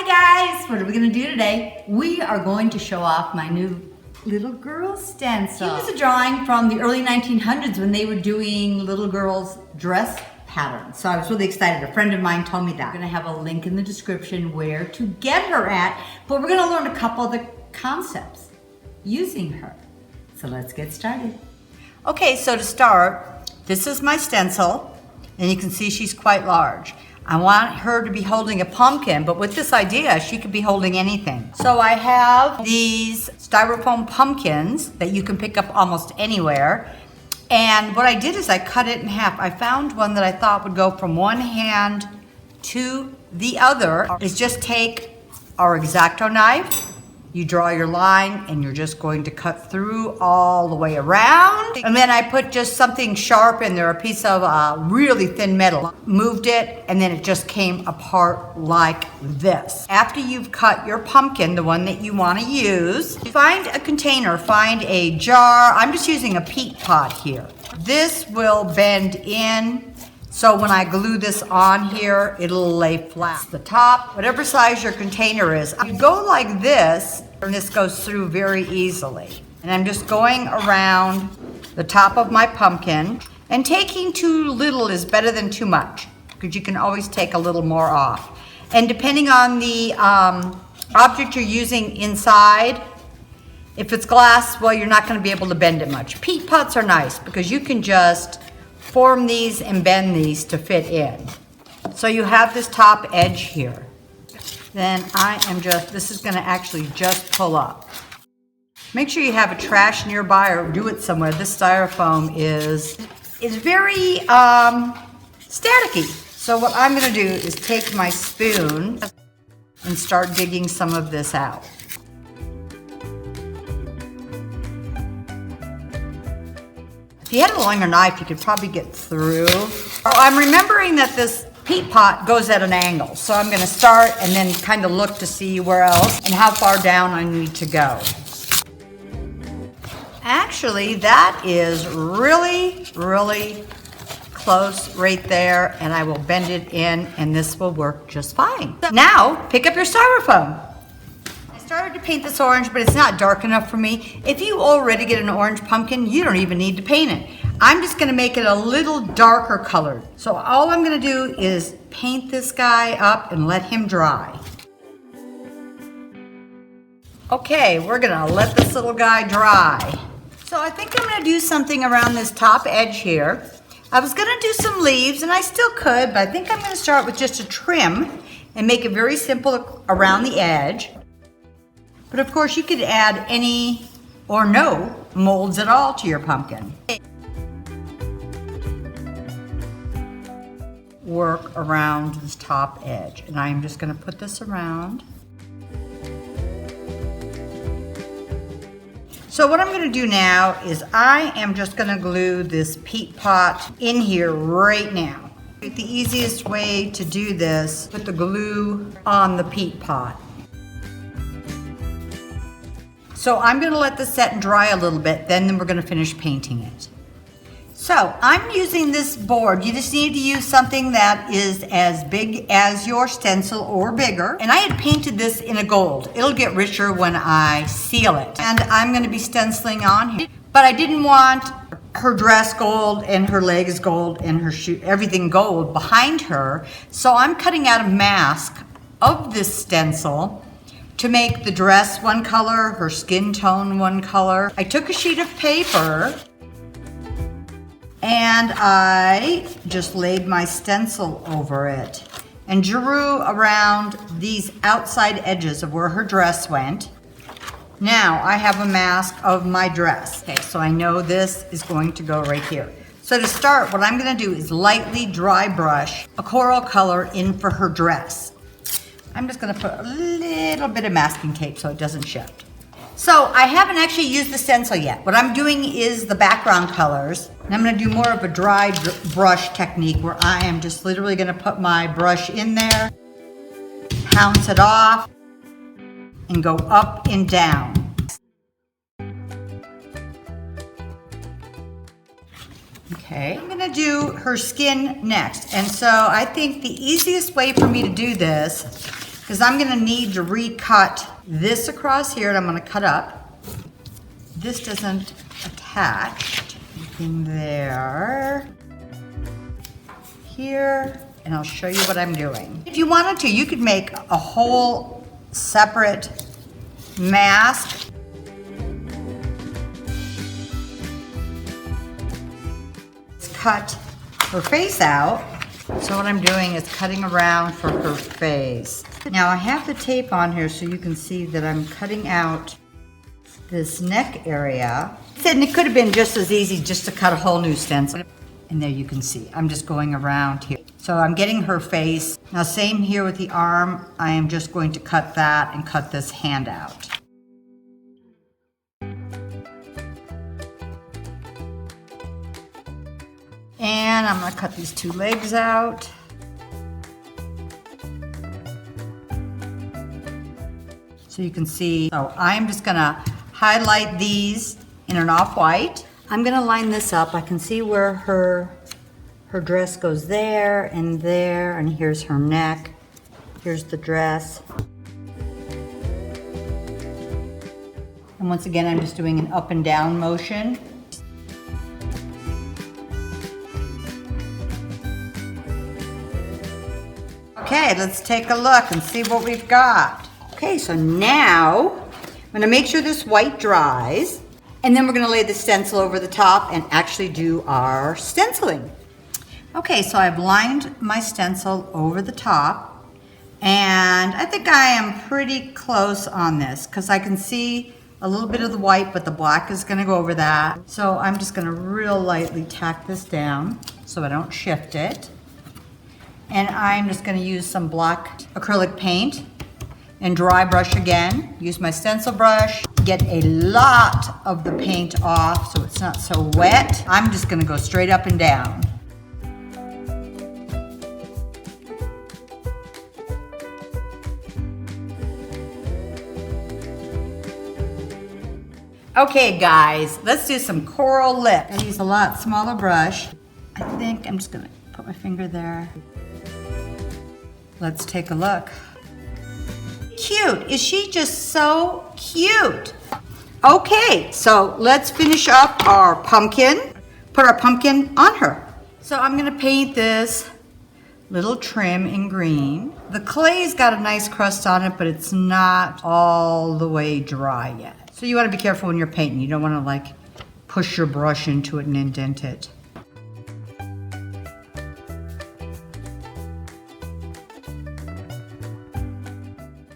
Hi guys, what are we going to do today? We are going to show off my new little girl stencil. It was a drawing from the early 1900s when they were doing little girls' dress patterns. So I was really excited. A friend of mine told me that. I'm going to have a link in the description where to get her at, but we're going to learn a couple of the concepts using her. So let's get started. Okay, so to start, this is my stencil, and you can see she's quite large. I want her to be holding a pumpkin, but with this idea, she could be holding anything. So I have these styrofoam pumpkins that you can pick up almost anywhere. And what I did is I cut it in half. I found one that I thought would go from one hand to the other. Is just take our X-Acto knife, you draw your line, and you're just going to cut through all the way around. And then I put just something sharp in there, a piece of really thin metal. Moved it, and then it just came apart like this. After you've cut your pumpkin, the one that you want to use, find a container, find a jar. I'm just using a peat pot here. This will bend in. So when I glue this on here, it'll lay flat. The top, whatever size your container is, you go like this, and this goes through very easily. And I'm just going around the top of my pumpkin, and taking too little is better than too much, because you can always take a little more off. And depending on the object you're using inside, if it's glass, well, you're not going to be able to bend it much. Peat pots are nice, because you can just form these and bend these to fit in. So you have this top edge here. Then this is gonna actually just pull up. Make sure you have a trash nearby or do it somewhere. This styrofoam is very staticky. So what I'm gonna do is take my spoon and start digging some of this out. If you had a longer knife, you could probably get through. I'm remembering that this peat pot goes at an angle, so I'm going to start and then kind of look to see where else and how far down I need to go. Actually, that is really, really close right there, and I will bend it in, and this will work just fine. Now, pick up your styrofoam. I started to paint this orange, but it's not dark enough for me. If you already get an orange pumpkin, you don't even need to paint it. I'm just gonna make it a little darker colored. So all I'm gonna do is paint this guy up and let him dry. Okay, we're gonna let this little guy dry. So I think I'm gonna do something around this top edge here. I was gonna do some leaves, and I still could, but I think I'm gonna start with just a trim and make it very simple around the edge. But of course, you could add any or no molds at all to your pumpkin. Work around this top edge, and I'm just going to put this around. So what I'm going to do now is I am just going to glue this peat pot in here right now. The easiest way to do this, put the glue on the peat pot. So I'm going to let this set and dry a little bit, then we're going to finish painting it. So I'm using this board. You just need to use something that is as big as your stencil or bigger. And I had painted this in a gold. It'll get richer when I seal it. And I'm going to be stenciling on here. But I didn't want her dress gold and her legs gold and her shoe, everything gold behind her. So I'm cutting out a mask of this stencil to make the dress one color, her skin tone one color. I took a sheet of paper and I just laid my stencil over it and drew around these outside edges of where her dress went. Now I have a mask of my dress. Okay, so I know this is going to go right here. So to start, what I'm gonna do is lightly dry brush a coral color in for her dress. I'm just gonna put a little bit of masking tape so it doesn't shift. So I haven't actually used the stencil yet. What I'm doing is the background colors. And I'm gonna do more of a dry brush technique where I am just literally gonna put my brush in there, pounce it off, and go up and down. Okay, I'm gonna do her skin next. And so I think the easiest way for me to do this because I'm gonna need to recut this across here, and I'm gonna cut up. This doesn't attach. Anything there. Here, and I'll show you what I'm doing. If you wanted to, you could make a whole separate mask. Cut her face out. So what I'm doing is cutting around for her face. Now I have the tape on here so you can see that I'm cutting out this neck area. And it could have been just as easy just to cut a whole new stencil. And there you can see, I'm just going around here. So I'm getting her face. Now same here with the arm. I am just going to cut that and cut this hand out. And I'm gonna cut these two legs out. So you can see, so I'm just gonna highlight these in an off-white. I'm gonna line this up. I can see where her dress goes there, and here's her neck. Here's the dress. And once again, I'm just doing an up and down motion. Okay, let's take a look and see what we've got. Okay, so now I'm gonna make sure this white dries, and then we're gonna lay the stencil over the top and actually do our stenciling. Okay, so I've lined my stencil over the top, and I think I am pretty close on this because I can see a little bit of the white, but the black is gonna go over that. So I'm just gonna real lightly tack this down so I don't shift it. And I'm just gonna use some black acrylic paint and dry brush again. Use my stencil brush, get a lot of the paint off so it's not so wet. I'm just gonna go straight up and down. Okay guys, let's do some coral lip. I use a lot smaller brush. I think I'm just gonna put my finger there. Let's take a look. Cute, is she just so cute? Okay, so let's finish up our pumpkin. Put our pumpkin on her. So I'm gonna paint this little trim in green. The clay's got a nice crust on it, but it's not all the way dry yet. So you wanna be careful when you're painting. You don't wanna like push your brush into it and indent it.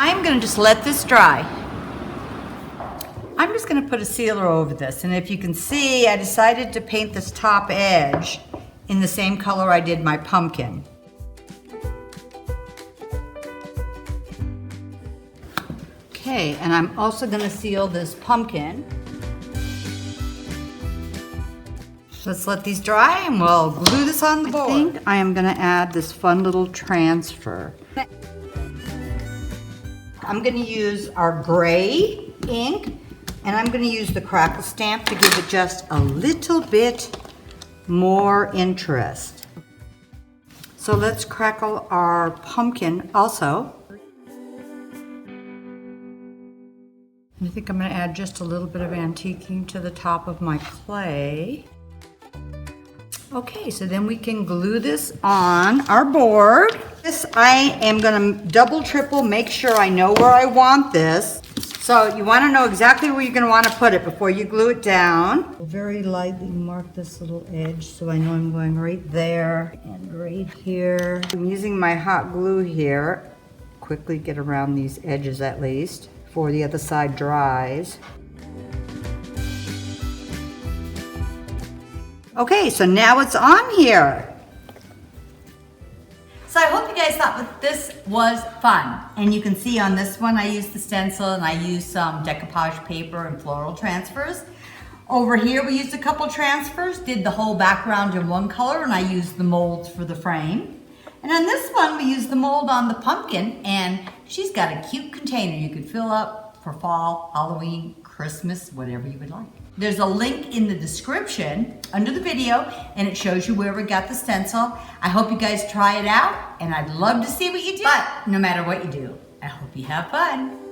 I'm gonna just let this dry. I'm just gonna put a sealer over this, and if you can see, I decided to paint this top edge in the same color I did my pumpkin. Okay, and I'm also gonna seal this pumpkin. Let's let these dry and we'll glue this on the board. I think I am gonna add this fun little transfer. I'm gonna use our gray ink, and I'm gonna use the crackle stamp to give it just a little bit more interest. So let's crackle our pumpkin also. I think I'm gonna add just a little bit of antiquing to the top of my clay. Okay, so then we can glue this on our board. This I am gonna double, triple, make sure I know where I want this. So you wanna know exactly where you're gonna wanna put it before you glue it down. Very lightly mark this little edge so I know I'm going right there and right here. I'm using my hot glue here. Quickly get around these edges at least before the other side dries. Okay, so now it's on here. So I hope you guys thought that this was fun. And you can see on this one, I used the stencil and I used some decoupage paper and floral transfers. Over here, we used a couple transfers, did the whole background in one color, and I used the molds for the frame. And on this one, we used the mold on the pumpkin, and she's got a cute container you could fill up for fall, Halloween, Christmas, whatever you would like. There's a link in the description under the video, and it shows you where we got the stencil. I hope you guys try it out, and I'd love to see what you do. But no matter what you do, I hope you have fun.